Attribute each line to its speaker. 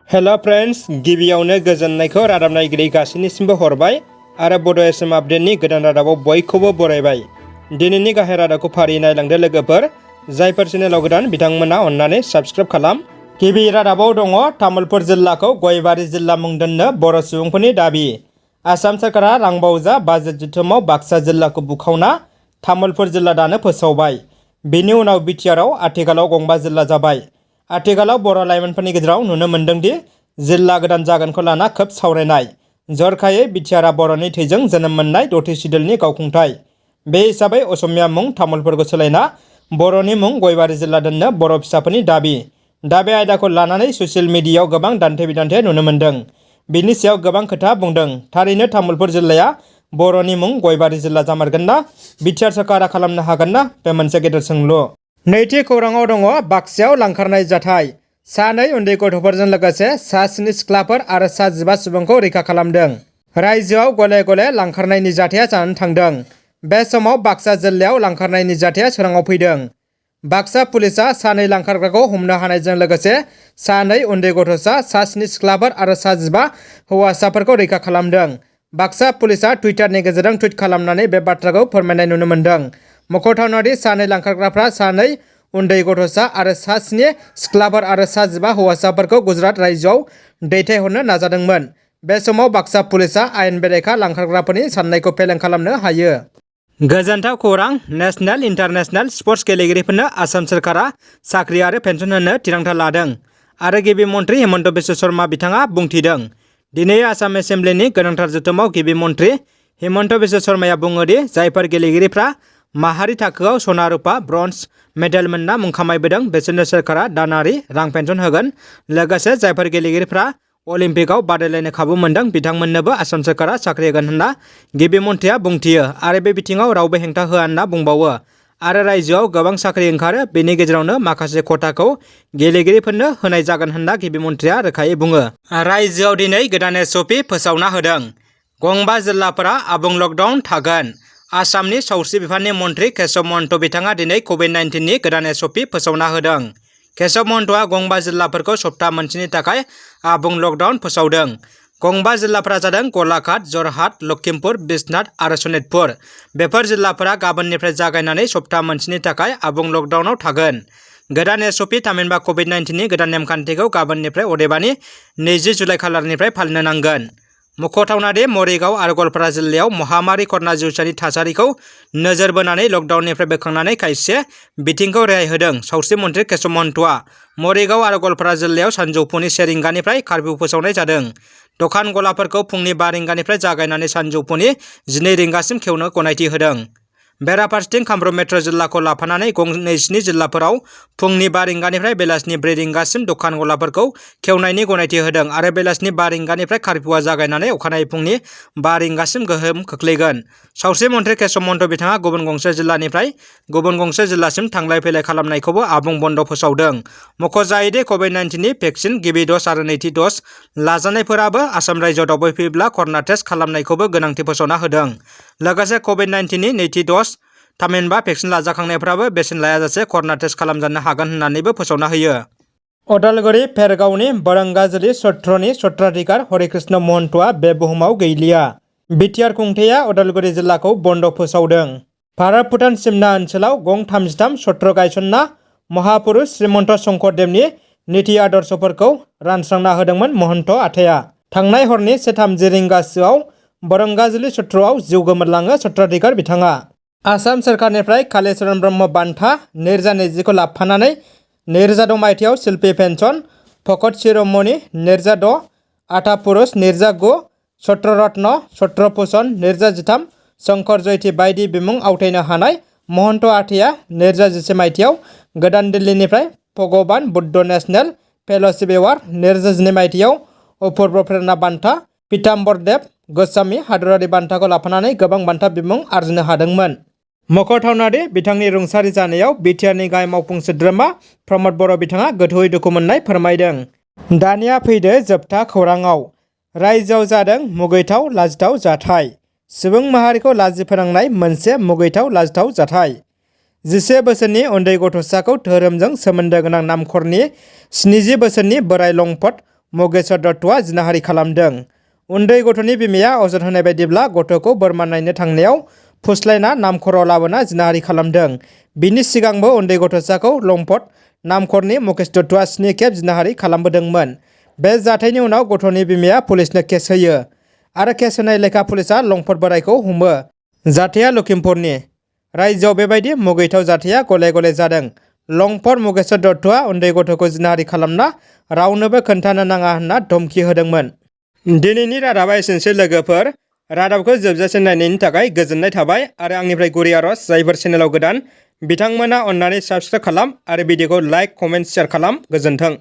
Speaker 1: हेल' friends, गिबियावनो गोजोननायखौ रादाब नायगिरि गासैनिसिमबो हरबाय आरो बड' एसएम आपडेटनि गोदान रादाबाव बयखौबो बरायबाय। दिनैनि गाहाय रादाबखौ फारियै नायलांदो लोगोफोर। जायफोर चेनेलाव गोदान बिथांमोना अन्नानै साबस्क्राइब खालाम। गिबि रादाबाव दङ तामुलपुर जिल्लाखौ गयबारि जिल्ला मुं दोननो बर' सुबुंफोरनि दाबि। आसाम सोरखारा रांबावजा बाजेट जथुमाव बाक्सा जिल्लाखौ बुखावना तामुलपुर जिल्ला दानो फोसावबाय। बेनि उनाव बिटिआरआव आथिखालाव गंबा जिल्ला जाबाय। आथिखालाव बर' लाइमोनफोरनि गेजेराव नुनो मोन्दोंदि जिल्ला गोदान जागोनखौ लाना खोब सावरायनाय। जरखायै बिटिआरआ बर'नि थैजों जोनोम मोननाय दथि सिदोलनि गावखुंथाय। बे हिसाबै असमिया मुं तामुलपुरखौ सोलायना बर'नि मुं गयबारि जिल्ला दोननो बर' फिसाफोरनि दाबि। दा बे आयदाखौ लानानै ससियेल मिडियायाव गोबां दान्थे बिदान्थे नुनो मोन्दों। बिनि सायाव गोबां खोथा बुंदों। थारैनो तामुलपुर जिल्लाया बर'नि मुं गयबारि जिल्ला जामारगोन ना? बिटिआर सोरखारा खालामनो हागोन ना? बे मोनसे गेदेर सोंलु। नैथि खौराङाव दङ बाक्सायाव लांखारनाय जाथाय। सानै उन्दै गथ'फोरजों लोगोसे सा 7 सिख्लाफोर आरो सा 15 सुबुंखौ रैखा खालामदों। रायजोआव गले गले लांखारनायनि जाथाया जानानै थांदों। बे समाव बाक्सा जिल्लायाव लांखारनायनि जाथाया सोराङाव फैदों। बाक्सा पुलिसा सानै लांखारग्राखौ हमनो हानायजों लोगोसे सानै उन्दै गथ'सा, सा 7 सिख्लाफोर आरो सा 15 हौवासाफोरखौ रैखा खालामदों। बाक्सा पुलिसा टुइटारनि गेजेरजों टुइट खालामनानै बे बाथ्राखौ फोरमायनाय नुनो मोन्दों। मख'थावनादि सानै लांखारग्राफ्रा सानै उन्दै गथ'सा आरो सा 7 सिख्लाफोर आरो सा 15 हौवासाफोरखौ गुजरात रायजोआव दैथायहरनो नाजादोंमोन। बे समाव बाक्सा पुलिसा आयेन बेरेखा लांखारग्राफोरनि साननायखौ फेलें खालामनो हायो। गोजोनथाव खौरां। नेशनेल इन्टारनेशनेल स्पर्ट्स गेलेगिरिफोरनो आसाम सोरखारा साख्रि आरो पेन्सन होनो थिरांथा लादों आरो गिबि मन्थ्रि हिमन्त बिश्व शर्मा बिथाङा बुंथिदों। दिनै आसाम एसेम्ब्लिनि गोनांथार जथुमाव गिबि मन्थ्रि हिमन्त बिश्व शर्माया बुङोदि जायफोर गेलेगिरिफ्रा माहारि थाखोआव सना रुपा ब्रन्ज मेडेल मोनना मुं खामायबोदों बिसोरनो सोरखारा दानारि रां पेन्सन होगोन। लोगोसे जायफोर गेलेगिरिफ्रा अलिम्पिकआव बादायलायनो खाबु मोनदों बिथांमोननोबो आसाम सोरखारा साख्रि होगोन होनना गिबि मन्थ्रिया बुंथियो आरो बे बिथिङाव रावबो हेंथा होआ होनना बुंबावो। आरो रायजोआव गोबां साख्रि ओंखारो, बेनि गेजेरावनो माखासे खथाखौ गेलेगिरिफोरनो होनाय जागोन होनना गिबि मन्थ्रिया रोखायै बुङो। रायजोआव दिनै गोदान एसअपि फोसावना होदों। गंबा जिल्लाफोरा आबुं लकडाउन थागोन। आसामनि सावस्रि बिफाननि मन्थ्रि केशव महन्त बिथाङा दिनै कभिड-19नि गोदान एसअपि फोसावना होदों। केशव महन्तआ गंबा जिल्लाफोरखौ सप्ता मोनसेनि थाखाय आबुं लकडाउन फोसावदों। गंबा जिल्लाफोरा जादों गलाघाट, जरहाट, लखिमपुर, बिश्वनाथ आरो सनितपुर। बेफोर जिल्लाफोरा गाबोननिफ्राय जागायनानै सप्ता मोनसेनि थाखाय आबुं लकडाउनाव थागोन। गोदान एसअपि थामहिनबा कभिड-19नि गोदान नेमखान्थिखौ गाबोननिफ्राय अदेबानि 20 जुलाइ खालारनिफ्राय फालिनो नांगोन। मख'थावनादि मरिगाव आरो गवालपारा जिल्लायाव महामारि कर'ना जिउसानि थासारिखौ नोजोर बोनानै लकडाउननिफ्राय बोखांनानै खायसे बिथिंखौ रेहाय होदों। सावस्रि मन्थ्रि केशव महन्तआ मरिगाव आरो गवालपारा जिल्लायाव सानजौफुनि 1 रिंगानिफ्राय कार्फ्यु फोसावनाय जादों। दखान गलाफोरखौ फुंनि 5 रिंगानिफ्राय जागायनानै सानजौफुनि 12 रिंगासिम खेवनो गनायथि होदों। बेराफारसेथिं कामरुप मेट्र' जिल्लाखौ लाफानानै गं 27 जिल्लाफोराव फुंनि 5 रिंगानिफ्राय बेलासिनि 4 रिंगासिम दखान गलाफोरखौ खेवनायनि गनायथि होदों आरो बेलासिनि 5 रिंगानिफ्राय कार्फ्युआ जागायनानै अखानायै फुंनि 5 रिंगासिम गोहोम खोख्लैगोन। सावस्रि मन्थ्रि केशव महन्त बिथाङा गुबुन गंसे जिल्लानिफ्राय गुबुन गंसे जिल्लासिम थांलाय फैलाय खालामनायखौबो आबुं बन्द' फोसावदों। मख'जायोदि कभिड-19नि भेक्सिन गिबि द'ज आरो नैथि द'ज लाजानायफोराबो आसाम रायजोआव दावबायफैयोब्ला कर'ना टेस्ट खालामनायखौबो गोनांथि फोसावना होदों। लोगोसे कभिड-19नि नैथि द'ज थामहिनबा भेक्सिन लाजाखांनायफ्राबो बेसेन लायाजासे कर'ना टेस्ट खालामजानो हागोन होननानैबो फोसावना होयो। अदालगुरि भेरगावनि बरंगाजुलि सत्रनि सत्राधिकार हरिकृष्ण महन्तआ बे बुहुमाव गैलिया। बिटिआर खुंथाया अदालगुरि जिल्लाखौ बन्द' फोसावदों। भारत भुटान सिमना ओनसोलाव गं 33 सत्र गायसनना महापुरुष श्रीमन्त शंकरदेवनि नीति आदर्शफोरखौ रानस्रांना होदोंमोन महन्त आथाया। थांनाय हरनि 1:30 रिंगासोआव बरंगाजुलि सत्रआव जिउ गोमोरलाङो सत्राधिकार बिथाङा। आसाम सोरखारनिफ्राय कालिचरण ब्रह्म बान्था 2020खौ लाफानानै 2006 मायथाइयाव शिल्पी पेन्सन, भकत शिर'मणि 2006, आथा पुरुष 2009, सत्र रत्न, सत्र भूषण 2013, शंकर जयति बायदि बिमुं आवथायनो हानाय महन्त आथाया 2011 मायथाइयाव गोदान दिल्लीनिफ्राय भगवान बुद्ध नेशनेल फेल'शिप एवार्ड, 2012 मायथाइयाव अपूर्व प्रेरणा बान्था, पीताम्बर देव गोस्वामी हादरारि बान्थाखौ लाफानानै गोबां बान्था बिमुं आरजिनो हादोंमोन। मख'थावनादि बिथांनि रुंसारि जानायाव बिटिआरनि गाहाय मावफुं सोद्रोमा प्रमद बर' बिथाङा गोथौयै दुखु मोननाय फोरमायदों। दानिया फैदो जोबथा खौराङाव। रायजोआव जादों मुगैथाव लाजिथाव जाथाय। सुबुं माहारिखौ लाजि फोनांनाय मोनसे मुगैथाव लाजिथाव जाथाय। 11 बोसोरनि उन्दै गथ'साखौ धोरोमजों सोमोन्दो गोनां नामखरनि 70 बोसोरनि बोराय लंपट मगेश्वर दत्तआ जिनाहारि खालामदों। उन्दै गथ'नि बिमाया अजद होनाय बायदिब्ला गथ'खौ बोरमा नायनो थांनायाव फुस्लायना नामखराव लाबोना जिनाहारि खालामदों। बिनि सिगांबो उन्दै गथ'साखौ लंपट नामखरनि मगेश दत्तआ 7 खेब जिनाहारि खालामबोदोंमोन। बे जाथायनि उनाव गथ'नि बिमाया पुलिसनो केस होयो आरो केस होनाय लेखा पुलिसआ लंपट बोरायखौ हमो। जाथाया लखिमपुरनि। रायजोआव बेबायदि मुगैथाव जाथाया गले गले जादों। लंपट मगेश्वर दत्तआ उन्दै गथ'खौ जिनाहारि खालामना रावनोबो खोन्थानो नाङा होनना धमखि होदोंमोन। दिनैनि रादाबा एसेनोसै लोगोफोर। रादाबखौ जोबजासिम नायनायनि थाखाय गोजोननाय थाबाय आरो आंनिफ्राय गुरै आरज जायफोर चेनेलाव गोदान बिथांमोना अन्नानै साबस्क्राइब खालाम आरो भिडिअखौ लाइक, कमेन्ट, शेयार खालाम। गोजोन्थों।